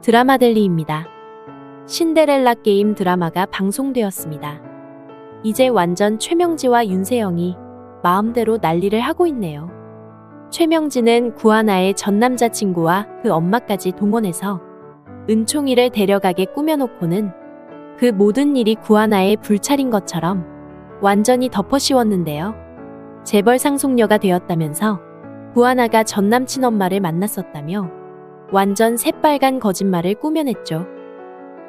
드라마델리입니다. 신데렐라 게임 드라마가 방송되었습니다. 이제 완전 최명지와 윤세영이 마음대로 난리를 하고 있네요. 최명지는 구하나의 전 남자친구와 그 엄마까지 동원해서 은총이를 데려가게 꾸며놓고는 그 모든 일이 구하나의 불찰인 것처럼 완전히 덮어씌웠는데요. 재벌 상속녀가 되었다면서 구하나가 전 남친 엄마를 만났었다며 완전 새빨간 거짓말을 꾸며냈죠.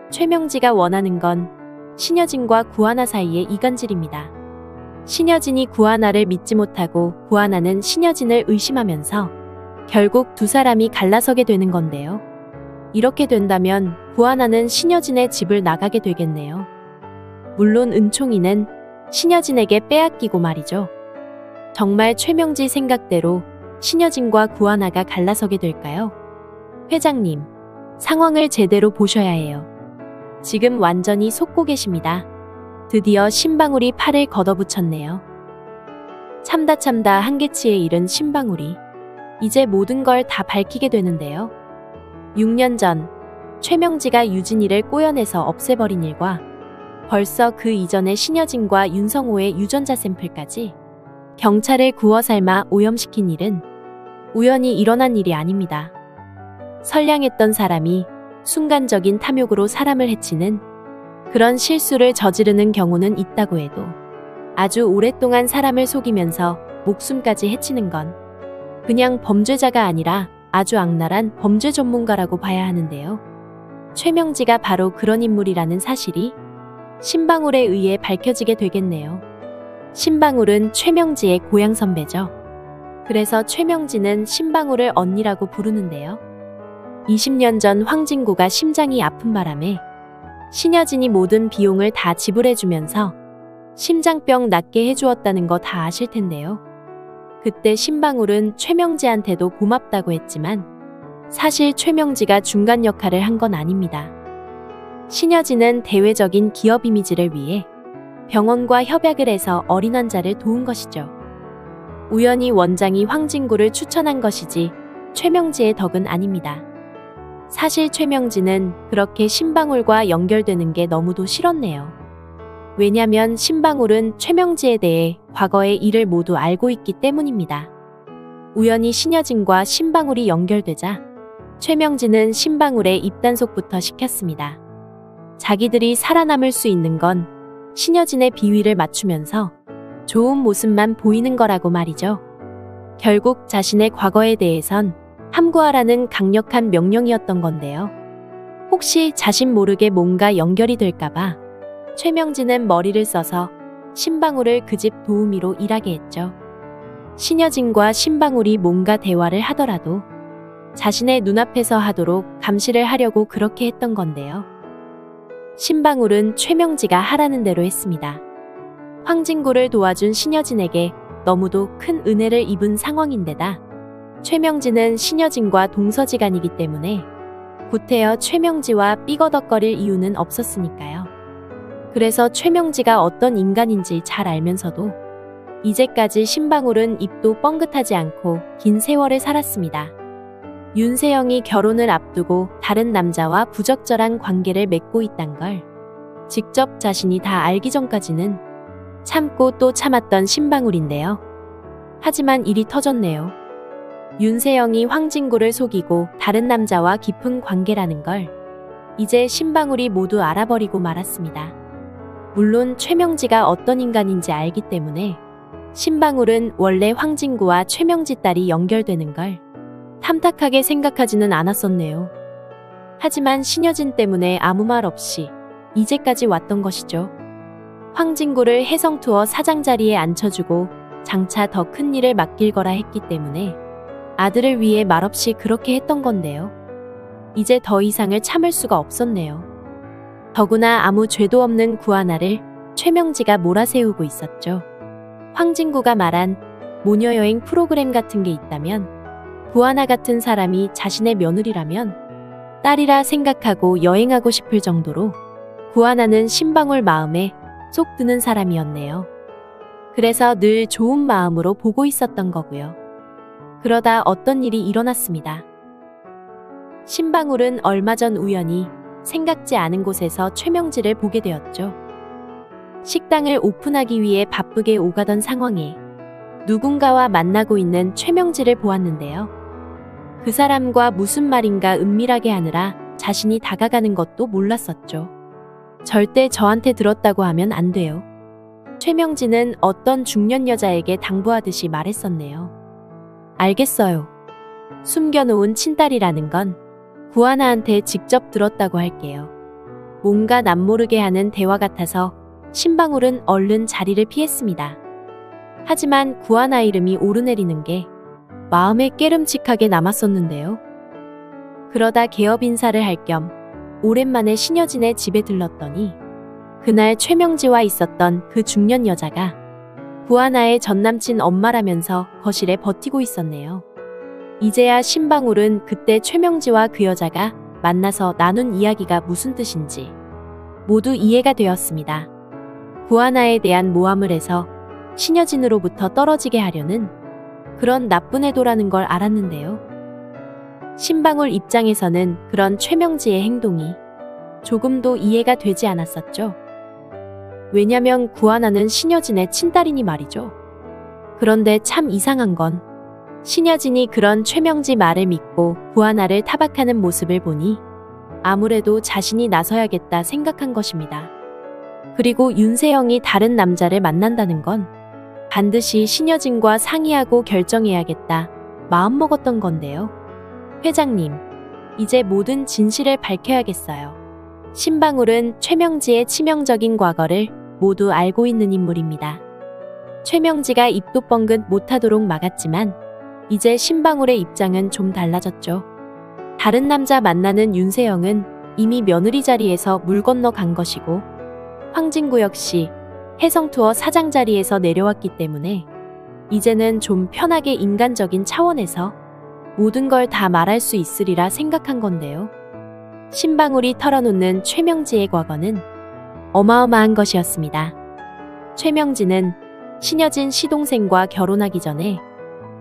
최명지가 원하는 건 신여진과 구하나 사이의 이간질입니다. 신여진이 구하나를 믿지 못하고 구하나는 신여진을 의심하면서 결국 두 사람이 갈라서게 되는 건데요. 이렇게 된다면 구하나는 신여진의 집을 나가게 되겠네요. 물론 은총이는 신여진에게 빼앗기고 말이죠. 정말 최명지 생각대로 신여진과 구하나가 갈라서게 될까요? 회장님, 상황을 제대로 보셔야 해요. 지금 완전히 속고 계십니다. 드디어 신방울이 팔을 걷어붙였네요. 참다 한계치에 이른 신방울이 이제 모든 걸 다 밝히게 되는데요. 6년 전 최명지가 유진이를 꼬여내서 없애버린 일과 벌써 그 이전의 신여진과 윤성호의 유전자 샘플까지 경찰을 구워 삶아 오염시킨 일은 우연히 일어난 일이 아닙니다. 선량했던 사람이 순간적인 탐욕으로 사람을 해치는 그런 실수를 저지르는 경우는 있다고 해도 아주 오랫동안 사람을 속이면서 목숨까지 해치는 건 그냥 범죄자가 아니라 아주 악랄한 범죄 전문가라고 봐야 하는데요. 최명지가 바로 그런 인물이라는 사실이 신방울에 의해 밝혀지게 되겠네요. 신방울은 최명지의 고향 선배죠. 그래서 최명지는 신방울을 언니라고 부르는데요. 20년 전 황진구가 심장이 아픈 바람에 신여진이 모든 비용을 다 지불해주면서 심장병 낫게 해주었다는 거 다 아실 텐데요. 그때 신방울은 최명지한테도 고맙다고 했지만 사실 최명지가 중간 역할을 한 건 아닙니다. 신여진은 대외적인 기업 이미지를 위해 병원과 협약을 해서 어린 환자를 도운 것이죠. 우연히 원장이 황진구를 추천한 것이지 최명지의 덕은 아닙니다. 사실 최명지는 그렇게 신방울과 연결되는 게 너무도 싫었네요. 왜냐면 신방울은 최명지에 대해 과거의 일을 모두 알고 있기 때문입니다. 우연히 신여진과 신방울이 연결되자 최명지는 신방울의 입단속부터 시켰습니다. 자기들이 살아남을 수 있는 건 신여진의 비위를 맞추면서 좋은 모습만 보이는 거라고 말이죠. 결국 자신의 과거에 대해선 함구하라는 강력한 명령이었던 건데요. 혹시 자신 모르게 뭔가 연결이 될까봐 최명지는 머리를 써서 신방울을 그 집 도우미로 일하게 했죠. 신여진과 신방울이 뭔가 대화를 하더라도 자신의 눈앞에서 하도록 감시를 하려고 그렇게 했던 건데요. 신방울은 최명지가 하라는 대로 했습니다. 황진구를 도와준 신여진에게 너무도 큰 은혜를 입은 상황인데다 최명지는 신여진과 동서지간이기 때문에 구태여 최명지와 삐거덕거릴 이유는 없었으니까요. 그래서 최명지가 어떤 인간인지 잘 알면서도 이제까지 신방울은 입도 뻥긋하지 않고 긴 세월을 살았습니다. 윤세영이 결혼을 앞두고 다른 남자와 부적절한 관계를 맺고 있단 걸 직접 자신이 다 알기 전까지는 참고 또 참았던 신방울인데요. 하지만 일이 터졌네요. 윤세영이 황진구를 속이고 다른 남자와 깊은 관계라는 걸 이제 신방울이 모두 알아버리고 말았습니다. 물론 최명지가 어떤 인간인지 알기 때문에 신방울은 원래 황진구와 최명지 딸이 연결되는 걸 탐탁하게 생각하지는 않았었네요. 하지만 신여진 때문에 아무 말 없이 이제까지 왔던 것이죠. 황진구를 해성투어 사장 자리에 앉혀주고 장차 더 큰 일을 맡길 거라 했기 때문에 아들을 위해 말없이 그렇게 했던 건데요. 이제 더 이상을 참을 수가 없었네요. 더구나 아무 죄도 없는 구하나를 최명지가 몰아세우고 있었죠. 황진구가 말한 모녀여행 프로그램 같은 게 있다면 구하나 같은 사람이 자신의 며느리라면 딸이라 생각하고 여행하고 싶을 정도로 구하나는 신방울 마음에 쏙 드는 사람이었네요. 그래서 늘 좋은 마음으로 보고 있었던 거고요. 그러다 어떤 일이 일어났습니다. 신방울은 얼마 전 우연히 생각지 않은 곳에서 최명지를 보게 되었죠. 식당을 오픈하기 위해 바쁘게 오가던 상황에 누군가와 만나고 있는 최명지를 보았는데요. 그 사람과 무슨 말인가 은밀하게 하느라 자신이 다가가는 것도 몰랐었죠. 절대 저한테 들었다고 하면 안 돼요. 최명지는 어떤 중년 여자에게 당부하듯이 말했었네요. 알겠어요. 숨겨놓은 친딸이라는 건 구하나한테 직접 들었다고 할게요. 뭔가 남모르게 하는 대화 같아서 신방울은 얼른 자리를 피했습니다. 하지만 구하나 이름이 오르내리는 게 마음에 깨름칙하게 남았었는데요. 그러다 개업 인사를 할 겸 오랜만에 신여진의 집에 들렀더니 그날 최명지와 있었던 그 중년 여자가 구하나의 전남친 엄마라면서 거실에 버티고 있었네요. 이제야 신방울은 그때 최명지와 그 여자가 만나서 나눈 이야기가 무슨 뜻인지 모두 이해가 되었습니다. 구하나에 대한 모함을 해서 신여진으로부터 떨어지게 하려는 그런 나쁜 애도라는 걸 알았는데요. 신방울 입장에서는 그런 최명지의 행동이 조금도 이해가 되지 않았었죠. 왜냐면 구하나는 신여진의 친딸이니 말이죠. 그런데 참 이상한 건 신여진이 그런 최명지 말을 믿고 구하나를 타박하는 모습을 보니 아무래도 자신이 나서야겠다 생각한 것입니다. 그리고 윤세영이 다른 남자를 만난다는 건 반드시 신여진과 상의하고 결정해야겠다 마음먹었던 건데요. 회장님, 이제 모든 진실을 밝혀야겠어요. 신방울은 최명지의 치명적인 과거를 모두 알고 있는 인물입니다. 최명지가 입도 뻥긋 못하도록 막았지만 이제 신방울의 입장은 좀 달라졌죠. 다른 남자 만나는 윤세영은 이미 며느리 자리에서 물 건너 간 것이고 황진구 역시 혜성투어 사장 자리에서 내려왔기 때문에 이제는 좀 편하게 인간적인 차원에서 모든 걸 다 말할 수 있으리라 생각한 건데요. 신방울이 털어놓는 최명지의 과거는 어마어마한 것이었습니다. 최명지는 신여진 시동생과 결혼하기 전에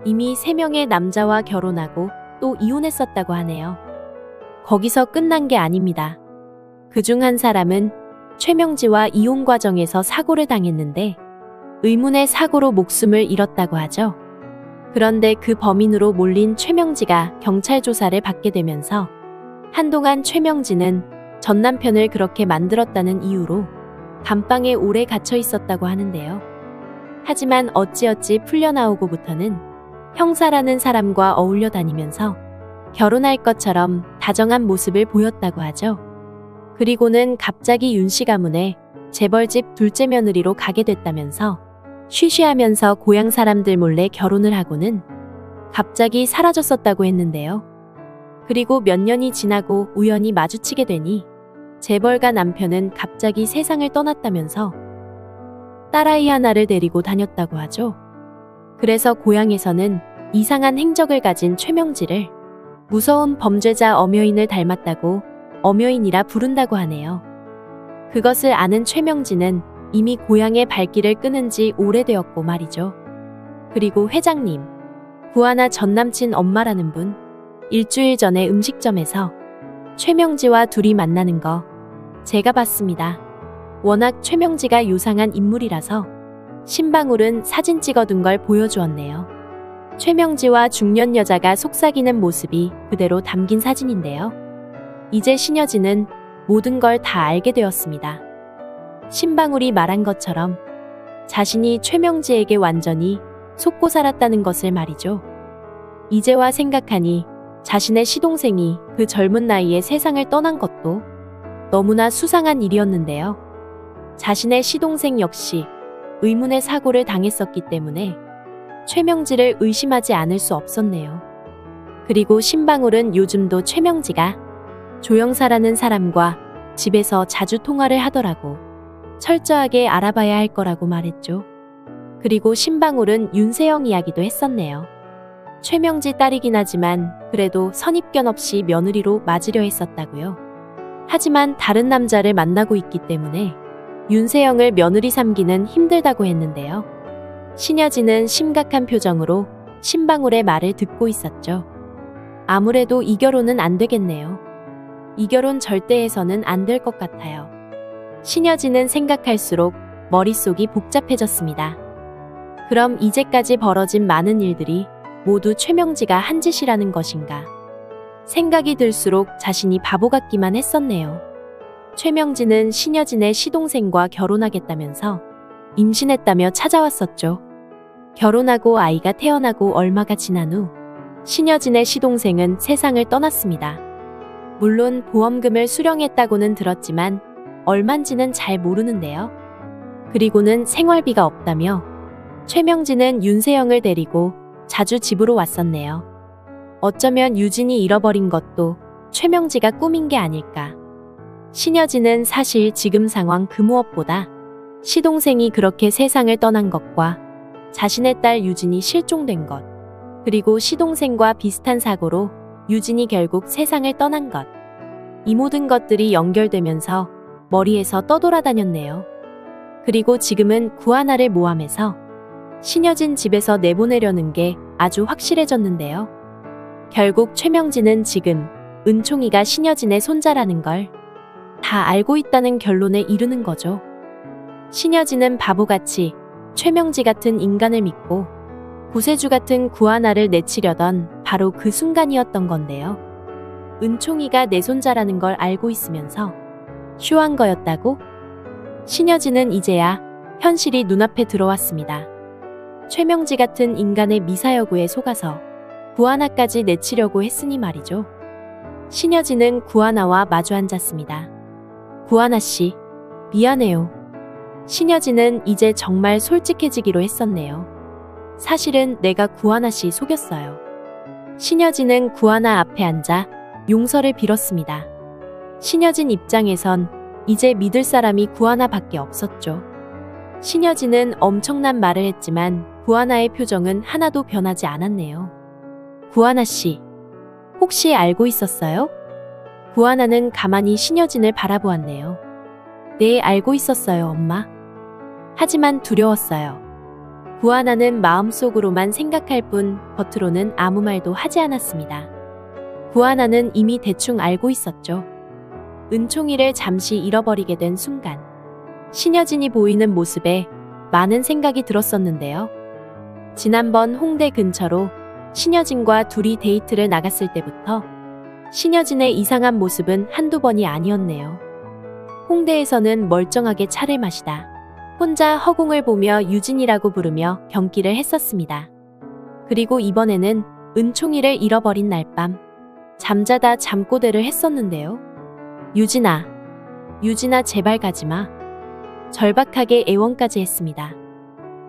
이미 3명의 남자와 결혼하고 또 이혼했었다고 하네요. 거기서 끝난 게 아닙니다. 그중 한 사람은 최명지와 이혼 과정에서 사고를 당했는데 의문의 사고로 목숨을 잃었다고 하죠. 그런데 그 범인으로 몰린 최명지가 경찰 조사를 받게 되면서 한동안 최명지는 전 남편을 그렇게 만들었다는 이유로 감방에 오래 갇혀 있었다고 하는데요. 하지만 어찌어찌 풀려나오고부터는 형사라는 사람과 어울려 다니면서 결혼할 것처럼 다정한 모습을 보였다고 하죠. 그리고는 갑자기 윤씨 가문에 재벌집 둘째 며느리로 가게 됐다면서 쉬쉬하면서 고향 사람들 몰래 결혼을 하고는 갑자기 사라졌었다고 했는데요. 그리고 몇 년이 지나고 우연히 마주치게 되니 재벌가 남편은 갑자기 세상을 떠났다면서 딸아이 하나를 데리고 다녔다고 하죠. 그래서 고향에서는 이상한 행적을 가진 최명지를 무서운 범죄자 엄여인을 닮았다고 엄여인이라 부른다고 하네요. 그것을 아는 최명지는 이미 고향의 발길을 끊은 지 오래되었고 말이죠. 그리고 회장님, 구하나 전남친 엄마라는 분, 일주일 전에 음식점에서 최명지와 둘이 만나는 거 제가 봤습니다. 워낙 최명지가 요상한 인물이라서 신방울은 사진 찍어둔 걸 보여주었네요. 최명지와 중년 여자가 속삭이는 모습이 그대로 담긴 사진인데요. 이제 신여진은 모든 걸 다 알게 되었습니다. 신방울이 말한 것처럼 자신이 최명지에게 완전히 속고 살았다는 것을 말이죠. 이제와 생각하니 자신의 시동생이 그 젊은 나이에 세상을 떠난 것도 너무나 수상한 일이었는데요. 자신의 시동생 역시 의문의 사고를 당했었기 때문에 최명지를 의심하지 않을 수 없었네요. 그리고 신방울은 요즘도 최명지가 조영사라는 사람과 집에서 자주 통화를 하더라고 철저하게 알아봐야 할 거라고 말했죠. 그리고 신방울은 윤세영 이야기도 했었네요. 최명지 딸이긴 하지만 그래도 선입견 없이 며느리로 맞으려 했었다고요. 하지만 다른 남자를 만나고 있기 때문에 윤세영을 며느리 삼기는 힘들다고 했는데요. 신여진은 심각한 표정으로 신방울의 말을 듣고 있었죠. 아무래도 이 결혼은 안 되겠네요. 이 결혼 절대 해서는 안 될 것 같아요. 신여진은 생각할수록 머릿속이 복잡해졌습니다. 그럼 이제까지 벌어진 많은 일들이 모두 최명지가 한 짓이라는 것인가? 생각이 들수록 자신이 바보 같기만 했었네요. 최명지는 신여진의 시동생과 결혼하겠다면서 임신했다며 찾아왔었죠. 결혼하고 아이가 태어나고 얼마가 지난 후 신여진의 시동생은 세상을 떠났습니다. 물론 보험금을 수령했다고는 들었지만 얼만지는 잘 모르는데요. 그리고는 생활비가 없다며 최명지는 윤세영을 데리고 자주 집으로 왔었네요. 어쩌면 유진이 잃어버린 것도 최명지가 꾸민 게 아닐까. 신여진은 사실 지금 상황 그 무엇보다 시동생이 그렇게 세상을 떠난 것과 자신의 딸 유진이 실종된 것, 그리고 시동생과 비슷한 사고로 유진이 결국 세상을 떠난 것, 이 모든 것들이 연결되면서 머리에서 떠돌아다녔네요. 그리고 지금은 구하나를 모함해서 신여진 집에서 내보내려는 게 아주 확실해졌는데요. 결국 최명진은 지금 은총이가 신여진의 손자라는 걸 다 알고 있다는 결론에 이르는 거죠. 신여진은 바보같이 최명지 같은 인간을 믿고 구세주 같은 구하나를 내치려던 바로 그 순간이었던 건데요. 은총이가 내 손자라는 걸 알고 있으면서 쇼한 거였다고? 신여진은 이제야 현실이 눈앞에 들어왔습니다. 최명지 같은 인간의 미사여구에 속아서 구하나까지 내치려고 했으니 말이죠. 신여진은 구하나와 마주 앉았습니다. 구하나 씨, 미안해요. 신여진은 이제 정말 솔직해지기로 했었네요. 사실은 내가 구하나 씨 속였어요. 신여진은 구하나 앞에 앉아 용서를 빌었습니다. 신여진 입장에선 이제 믿을 사람이 구하나밖에 없었죠. 신여진은 엄청난 말을 했지만 구하나의 표정은 하나도 변하지 않았네요. 구하나 씨, 혹시 알고 있었어요? 구하나는 가만히 신여진을 바라보았네요. 네, 알고 있었어요, 엄마. 하지만 두려웠어요. 구하나는 마음속으로만 생각할 뿐 겉으로는 아무 말도 하지 않았습니다. 구하나는 이미 대충 알고 있었죠. 은총이를 잠시 잃어버리게 된 순간 신여진이 보이는 모습에 많은 생각이 들었었는데요. 지난번 홍대 근처로 신여진과 둘이 데이트를 나갔을 때부터 신여진의 이상한 모습은 한두 번이 아니었네요. 홍대에서는 멀쩡하게 차를 마시다 혼자 허공을 보며 유진이라고 부르며 경기를 했었습니다. 그리고 이번에는 은총이를 잃어버린 날 밤 잠자다 잠꼬대를 했었는데요. 유진아, 유진아 제발 가지마. 절박하게 애원까지 했습니다.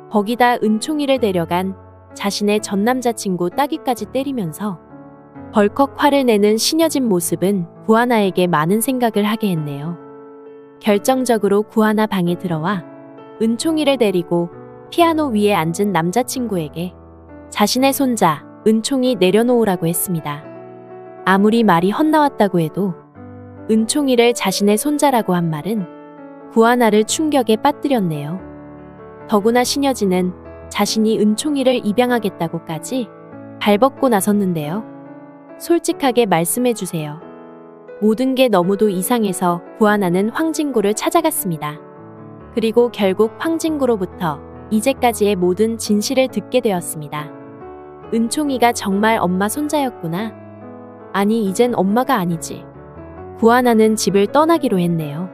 거기다 은총이를 데려간 자신의 전남자친구 따귀까지 때리면서 벌컥 화를 내는 신여진 모습은 구하나에게 많은 생각을 하게 했네요. 결정적으로 구하나 방에 들어와 은총이를 데리고 피아노 위에 앉은 남자친구에게 자신의 손자 은총이 내려놓으라고 했습니다. 아무리 말이 헛나왔다고 해도 은총이를 자신의 손자라고 한 말은 구하나를 충격에 빠뜨렸네요. 더구나 신여진은 자신이 은총이를 입양하겠다고까지 발벗고 나섰는데요. 솔직하게 말씀해주세요. 모든 게 너무도 이상해서 구하나는 황진구를 찾아갔습니다. 그리고 결국 황진구로부터 이제까지의 모든 진실을 듣게 되었습니다. 은총이가 정말 엄마 손자였구나. 아니, 이젠 엄마가 아니지. 구하나는 집을 떠나기로 했네요.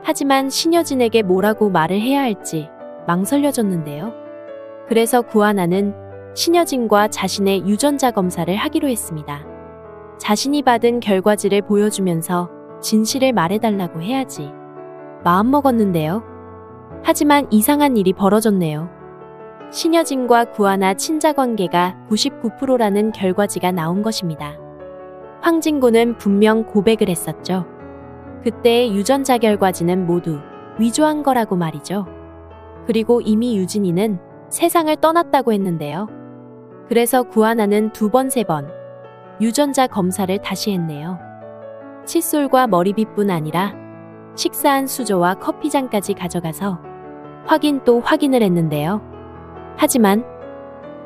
하지만 신여진에게 뭐라고 말을 해야 할지 망설여졌는데요. 그래서 구하나는 신여진과 자신의 유전자 검사를 하기로 했습니다. 자신이 받은 결과지를 보여주면서 진실을 말해달라고 해야지 마음먹었는데요. 하지만 이상한 일이 벌어졌네요. 신여진과 구하나 친자관계가 99%라는 결과지가 나온 것입니다. 황진구는 분명 고백을 했었죠. 그때의 유전자 결과지는 모두 위조한 거라고 말이죠. 그리고 이미 유진이는 세상을 떠났다고 했는데요. 그래서 구하나는 2번, 3번 유전자 검사를 다시 했네요. 칫솔과 머리빗뿐 아니라 식사한 수저와 커피잔까지 가져가서 확인 또 확인을 했는데요. 하지만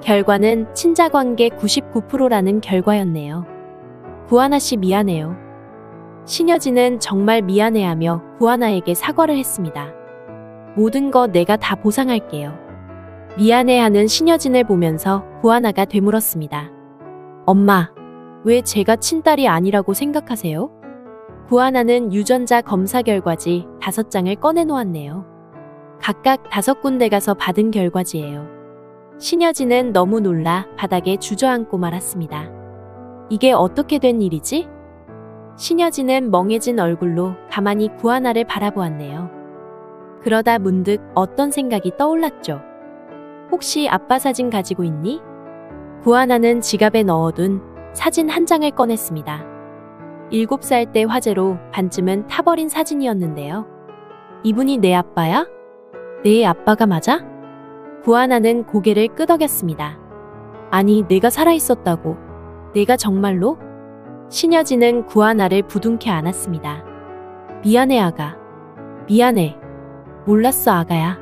결과는 친자관계 99%라는 결과였네요. 구하나 씨 미안해요. 신여진은 정말 미안해하며 구하나에게 사과를 했습니다. 모든 거 내가 다 보상할게요. 미안해하는 신여진을 보면서 구하나가 되물었습니다. 엄마, 왜 제가 친딸이 아니라고 생각하세요? 구하나는 유전자 검사 결과지 5장을 꺼내놓았네요. 각각 5군데 가서 받은 결과지예요. 신여진은 너무 놀라 바닥에 주저앉고 말았습니다. 이게 어떻게 된 일이지? 신여진은 멍해진 얼굴로 가만히 구하나를 바라보았네요. 그러다 문득 어떤 생각이 떠올랐죠. 혹시 아빠 사진 가지고 있니? 구하나는 지갑에 넣어둔 사진 한 장을 꺼냈습니다. 7살 때 화재로 반쯤은 타버린 사진이었는데요. 이분이 내 아빠야? 내 아빠가 맞아? 구하나는 고개를 끄덕였습니다. 아니, 내가 살아있었다고. 내가 정말로? 신여진은 구하나를 부둥켜 안았습니다. 미안해, 아가. 미안해. 몰랐어, 아가야.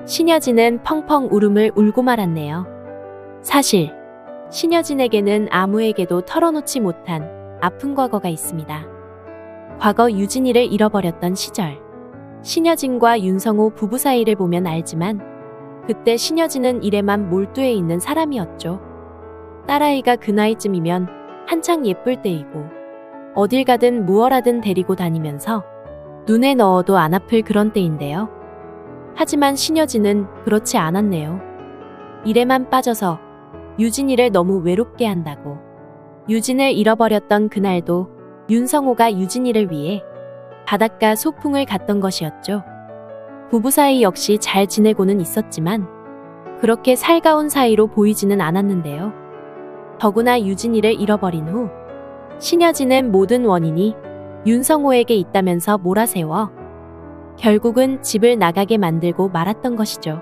신여진은 펑펑 울음을 울고 말았네요. 사실 신여진에게는 아무에게도 털어놓지 못한 아픈 과거가 있습니다. 과거 유진이를 잃어버렸던 시절. 신여진과 윤성호 부부 사이를 보면 알지만 그때 신여진은 일에만 몰두해 있는 사람이었죠. 딸아이가 그 나이쯤이면 한창 예쁠 때이고 어딜 가든 무얼하든 데리고 다니면서 눈에 넣어도 안 아플 그런 때인데요. 하지만 신여진은 그렇지 않았네요. 일에만 빠져서 유진이를 너무 외롭게 한다고. 유진을 잃어버렸던 그날도 윤성호가 유진이를 위해 바닷가 소풍을 갔던 것이었죠. 부부 사이 역시 잘 지내고는 있었지만 그렇게 살가운 사이로 보이지는 않았는데요. 더구나 유진이를 잃어버린 후 신여진은 모든 원인이 윤성호에게 있다면서 몰아세워 결국은 집을 나가게 만들고 말았던 것이죠.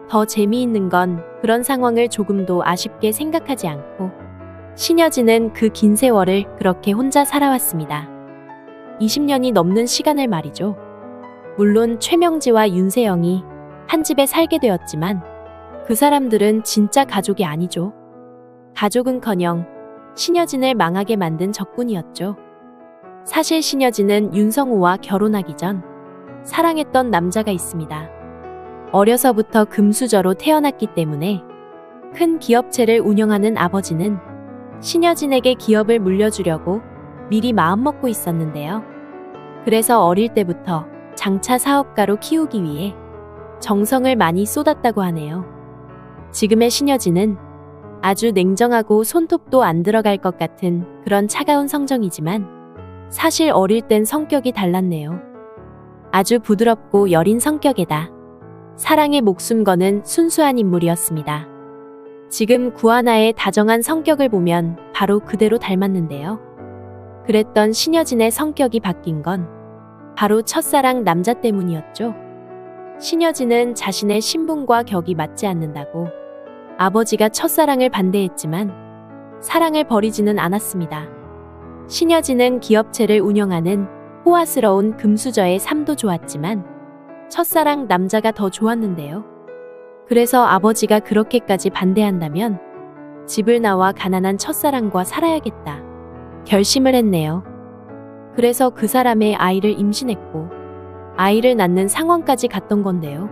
더 재미있는 건 그런 상황을 조금도 아쉽게 생각하지 않고 신여진은 그 긴 세월을 그렇게 혼자 살아왔습니다. 20년이 넘는 시간을 말이죠. 물론 최명지와 윤세영이 한 집에 살게 되었지만 그 사람들은 진짜 가족이 아니죠. 가족은커녕 신여진을 망하게 만든 적군이었죠. 사실 신여진은 윤성호와 결혼하기 전 사랑했던 남자가 있습니다. 어려서부터 금수저로 태어났기 때문에 큰 기업체를 운영하는 아버지는 신여진에게 기업을 물려주려고 미리 마음먹고 있었는데요. 그래서 어릴 때부터 장차 사업가로 키우기 위해 정성을 많이 쏟았다고 하네요. 지금의 신여진은 아주 냉정하고 손톱도 안 들어갈 것 같은 그런 차가운 성정이지만 사실 어릴 땐 성격이 달랐네요. 아주 부드럽고 여린 성격에다 사랑에 목숨 거는 순수한 인물이었습니다. 지금 구하나의 다정한 성격을 보면 바로 그대로 닮았는데요. 그랬던 신여진의 성격이 바뀐 건 바로 첫사랑 남자 때문이었죠. 신여진은 자신의 신분과 격이 맞지 않는다고 아버지가 첫사랑을 반대했지만 사랑을 버리지는 않았습니다. 신여진은 기업체를 운영하는 호화스러운 금수저의 삶도 좋았지만 첫사랑 남자가 더 좋았는데요. 그래서 아버지가 그렇게까지 반대한다면 집을 나와 가난한 첫사랑과 살아야겠다 결심을 했네요. 그래서 그 사람의 아이를 임신했고 아이를 낳는 상황까지 갔던 건데요.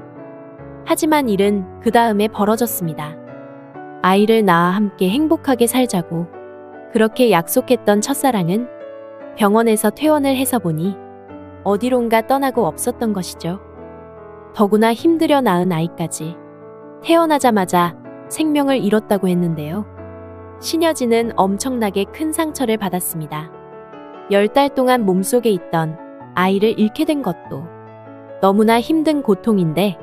하지만 일은 그 다음에 벌어졌습니다. 아이를 낳아 함께 행복하게 살자고 그렇게 약속했던 첫사랑은 병원에서 퇴원을 해서 보니 어디론가 떠나고 없었던 것이죠. 더구나 힘들여 낳은 아이까지 태어나자마자 생명을 잃었다고 했는데요. 신여진은 엄청나게 큰 상처를 받았습니다. 10달 동안 몸속에 있던 아이를 잃게 된 것도 너무나 힘든 고통인데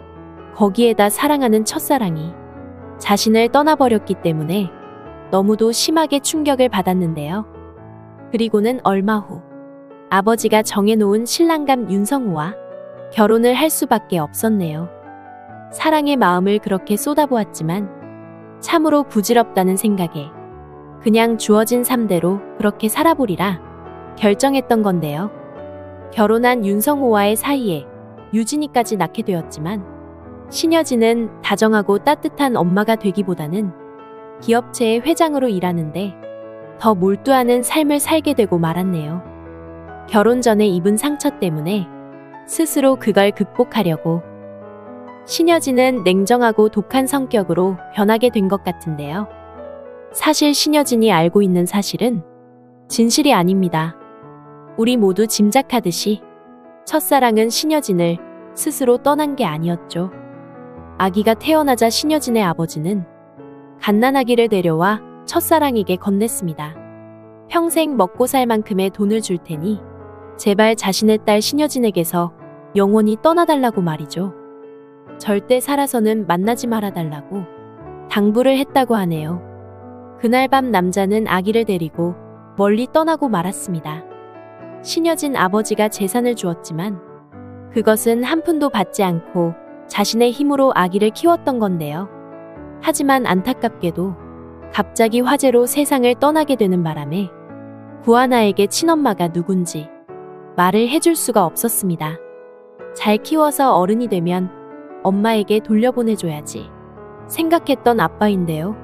거기에다 사랑하는 첫사랑이 자신을 떠나버렸기 때문에 너무도 심하게 충격을 받았는데요. 그리고는 얼마 후 아버지가 정해놓은 신랑감 윤성호와 결혼을 할 수밖에 없었네요. 사랑의 마음을 그렇게 쏟아보았지만 참으로 부질없다는 생각에 그냥 주어진 삶대로 그렇게 살아보리라 결정했던 건데요. 결혼한 윤성호와의 사이에 유진이까지 낳게 되었지만 신여진은 다정하고 따뜻한 엄마가 되기보다는 기업체의 회장으로 일하는데 더 몰두하는 삶을 살게 되고 말았네요. 결혼 전에 입은 상처 때문에 스스로 그걸 극복하려고 신여진은 냉정하고 독한 성격으로 변하게 된 것 같은데요. 사실 신여진이 알고 있는 사실은 진실이 아닙니다. 우리 모두 짐작하듯이 첫사랑은 신여진을 스스로 떠난 게 아니었죠. 아기가 태어나자 신여진의 아버지는 갓난아기를 데려와 첫사랑에게 건넸습니다. 평생 먹고 살 만큼의 돈을 줄 테니 제발 자신의 딸 신여진에게서 영원히 떠나달라고 말이죠. 절대 살아서는 만나지 말아달라고 당부를 했다고 하네요. 그날 밤 남자는 아기를 데리고 멀리 떠나고 말았습니다. 신여진 아버지가 재산을 주었지만 그것은 한 푼도 받지 않고 자신의 힘으로 아기를 키웠던 건데요. 하지만 안타깝게도 갑자기 화재로 세상을 떠나게 되는 바람에 구하나에게 친엄마가 누군지 말을 해줄 수가 없었습니다. 잘 키워서 어른이 되면 엄마에게 돌려보내줘야지 생각했던 아빠인데요.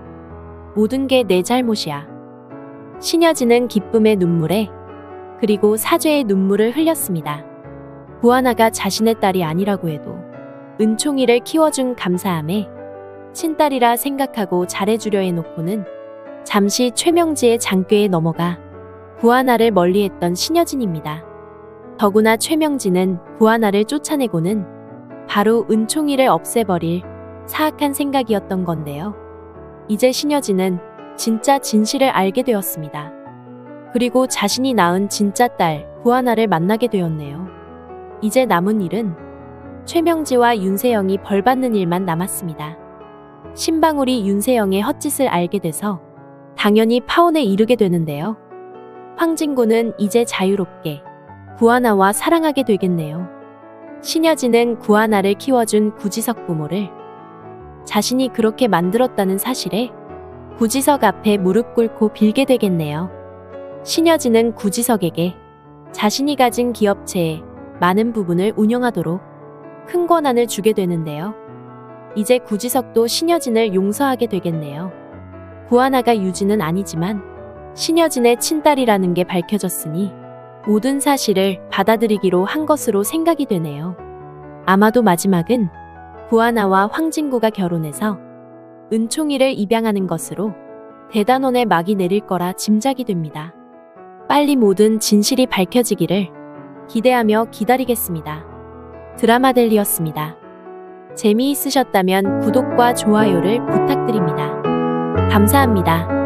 모든 게 내 잘못이야. 신여진은 기쁨의 눈물에 그리고 사죄의 눈물을 흘렸습니다. 구하나가 자신의 딸이 아니라고 해도 은총이를 키워준 감사함에 친딸이라 생각하고 잘해주려 해놓고는 잠시 최명지의 장꾀에 넘어가 구하나를 멀리했던 신여진입니다. 더구나 최명지는 구하나를 쫓아내고는 바로 은총이를 없애버릴 사악한 생각이었던 건데요. 이제 신여진은 진짜 진실을 알게 되었습니다. 그리고 자신이 낳은 진짜 딸 구하나를 만나게 되었네요. 이제 남은 일은 최명지와 윤세영이 벌받는 일만 남았습니다. 신방울이 윤세영의 헛짓을 알게 돼서 당연히 파혼에 이르게 되는데요. 황진구는 이제 자유롭게 구하나와 사랑하게 되겠네요. 신여진은 구하나를 키워준 구지석 부모를 자신이 그렇게 만들었다는 사실에 구지석 앞에 무릎 꿇고 빌게 되겠네요. 신여진은 구지석에게 자신이 가진 기업체의 많은 부분을 운영하도록 큰 권한을 주게 되는데요. 이제 구지석도 신여진을 용서하게 되겠네요. 구하나가 유진은 아니지만 신여진의 친딸이라는 게 밝혀졌으니 모든 사실을 받아들이기로 한 것으로 생각이 되네요. 아마도 마지막은 구하나와 황진구가 결혼해서 은총이를 입양하는 것으로 대단원의 막이 내릴 거라 짐작이 됩니다. 빨리 모든 진실이 밝혀지기를 기대하며 기다리겠습니다. 드라마델리였습니다. 재미있으셨다면 구독과 좋아요를 부탁드립니다. 감사합니다.